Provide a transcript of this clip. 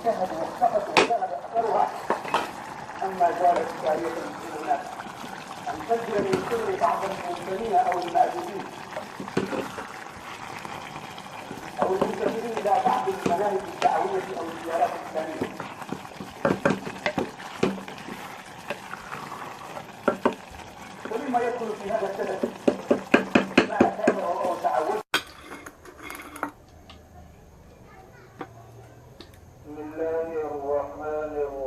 واجتهدوا واختفت وجاهد اكثرها. اما زالت تاريخ المسلمين ان تجري من كل بعض الممكنين او المعدودين او المنتسبين الى بعض المناهج الدعويه او الزيارات الاسلاميه. ومما يدخل في هذا السبب ما كان وتعود. بسم الله الرحمن الرحيم.